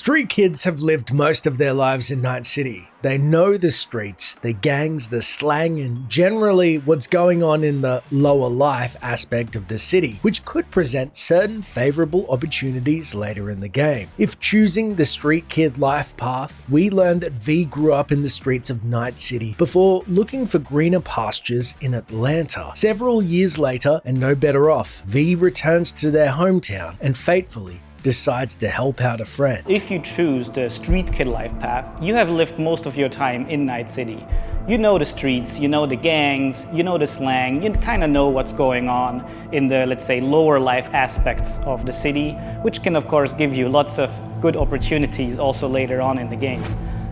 Street kids have lived most of their lives in Night City. They know the streets, the gangs, the slang, and generally what's going on in the lower life aspect of the city, which could present certain favorable opportunities later in the game. If choosing the street kid life path, we learn that V grew up in the streets of Night City before looking for greener pastures in Atlanta. Several years later, and no better off, V returns to their hometown and fatefully decides to help out a friend. If you choose the street kid life path, you have lived most of your time in Night City. You know the streets, you know the gangs, you know the slang, you kind of know what's going on in the, let's say, lower life aspects of the city, which can of course give you lots of good opportunities also later on in the game.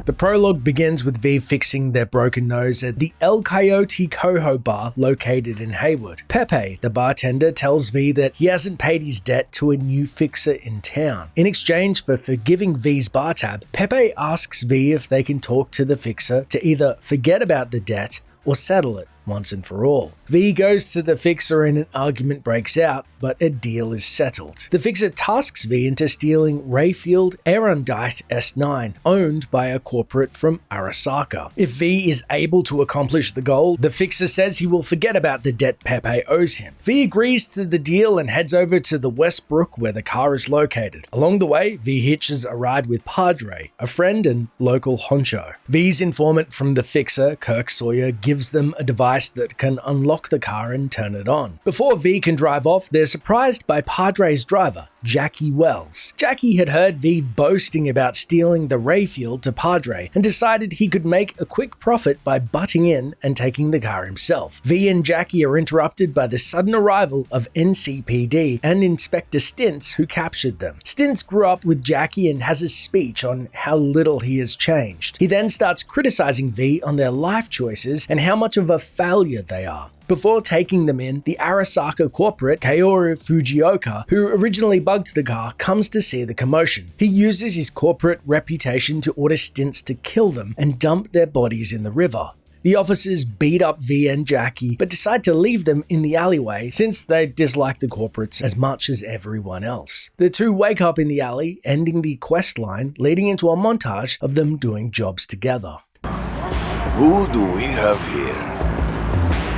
The prologue begins with V fixing their broken nose at the El Coyote Coho bar located in Haywood. Pepe, the bartender, tells V that he hasn't paid his debt to a new fixer in town. In exchange for forgiving V's bar tab, Pepe asks V if they can talk to the fixer to either forget about the debt or settle it once and for all. V goes to the fixer and an argument breaks out, but a deal is settled. The fixer tasks V into stealing Rayfield Erudite S9, owned by a corporate from Arasaka. If V is able to accomplish the goal, the fixer says he will forget about the debt Pepe owes him. V agrees to the deal and heads over to the Westbrook where the car is located. Along the way, V hitches a ride with Padre, a friend and local honcho. V's informant from the fixer, Kirk Sawyer, gives them a device that can unlock the car and turn it on. Before V can drive off, they're surprised by Padre's driver, Jackie Wells. Jackie had heard V boasting about stealing the Rayfield to Padre and decided he could make a quick profit by butting in and taking the car himself. V and Jackie are interrupted by the sudden arrival of NCPD and Inspector Stintz, who captured them. Stintz grew up with Jackie and has a speech on how little he has changed. He then starts criticizing V on their life choices and how much of a failure they are. Before taking them in, the Arasaka corporate, Kaoru Fujioka, who originally bugged the car, comes to see the commotion. He uses his corporate reputation to order Stintz to kill them and dump their bodies in the river. The officers beat up V and Jackie, but decide to leave them in the alleyway since they dislike the corporates as much as everyone else. The two wake up in the alley, ending the quest line, leading into a montage of them doing jobs together. Who do we have here?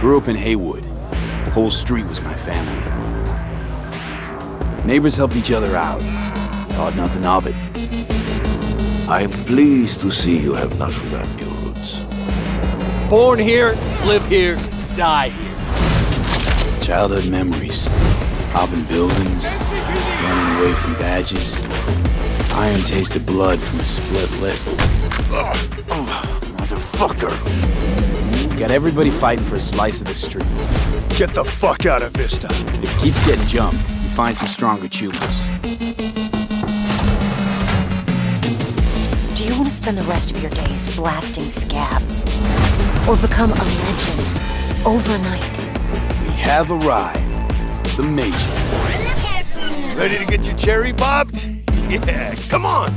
Grew up in Haywood. The whole street was my family. Neighbors helped each other out. Thought nothing of it. I'm pleased to see you have not forgotten your roots. Born here, live here, die here. Childhood memories. Hopping buildings, running away from badges. Iron tasted blood from a split lip. Motherfucker! Got everybody fighting for a slice of the street. Get the fuck out of Vista. If you keep getting jumped, you find some stronger choopers. Do you want to spend the rest of your days blasting scabs? Or become a legend overnight? We have arrived. The Major. Ready to get your cherry bobbed? Yeah, come on.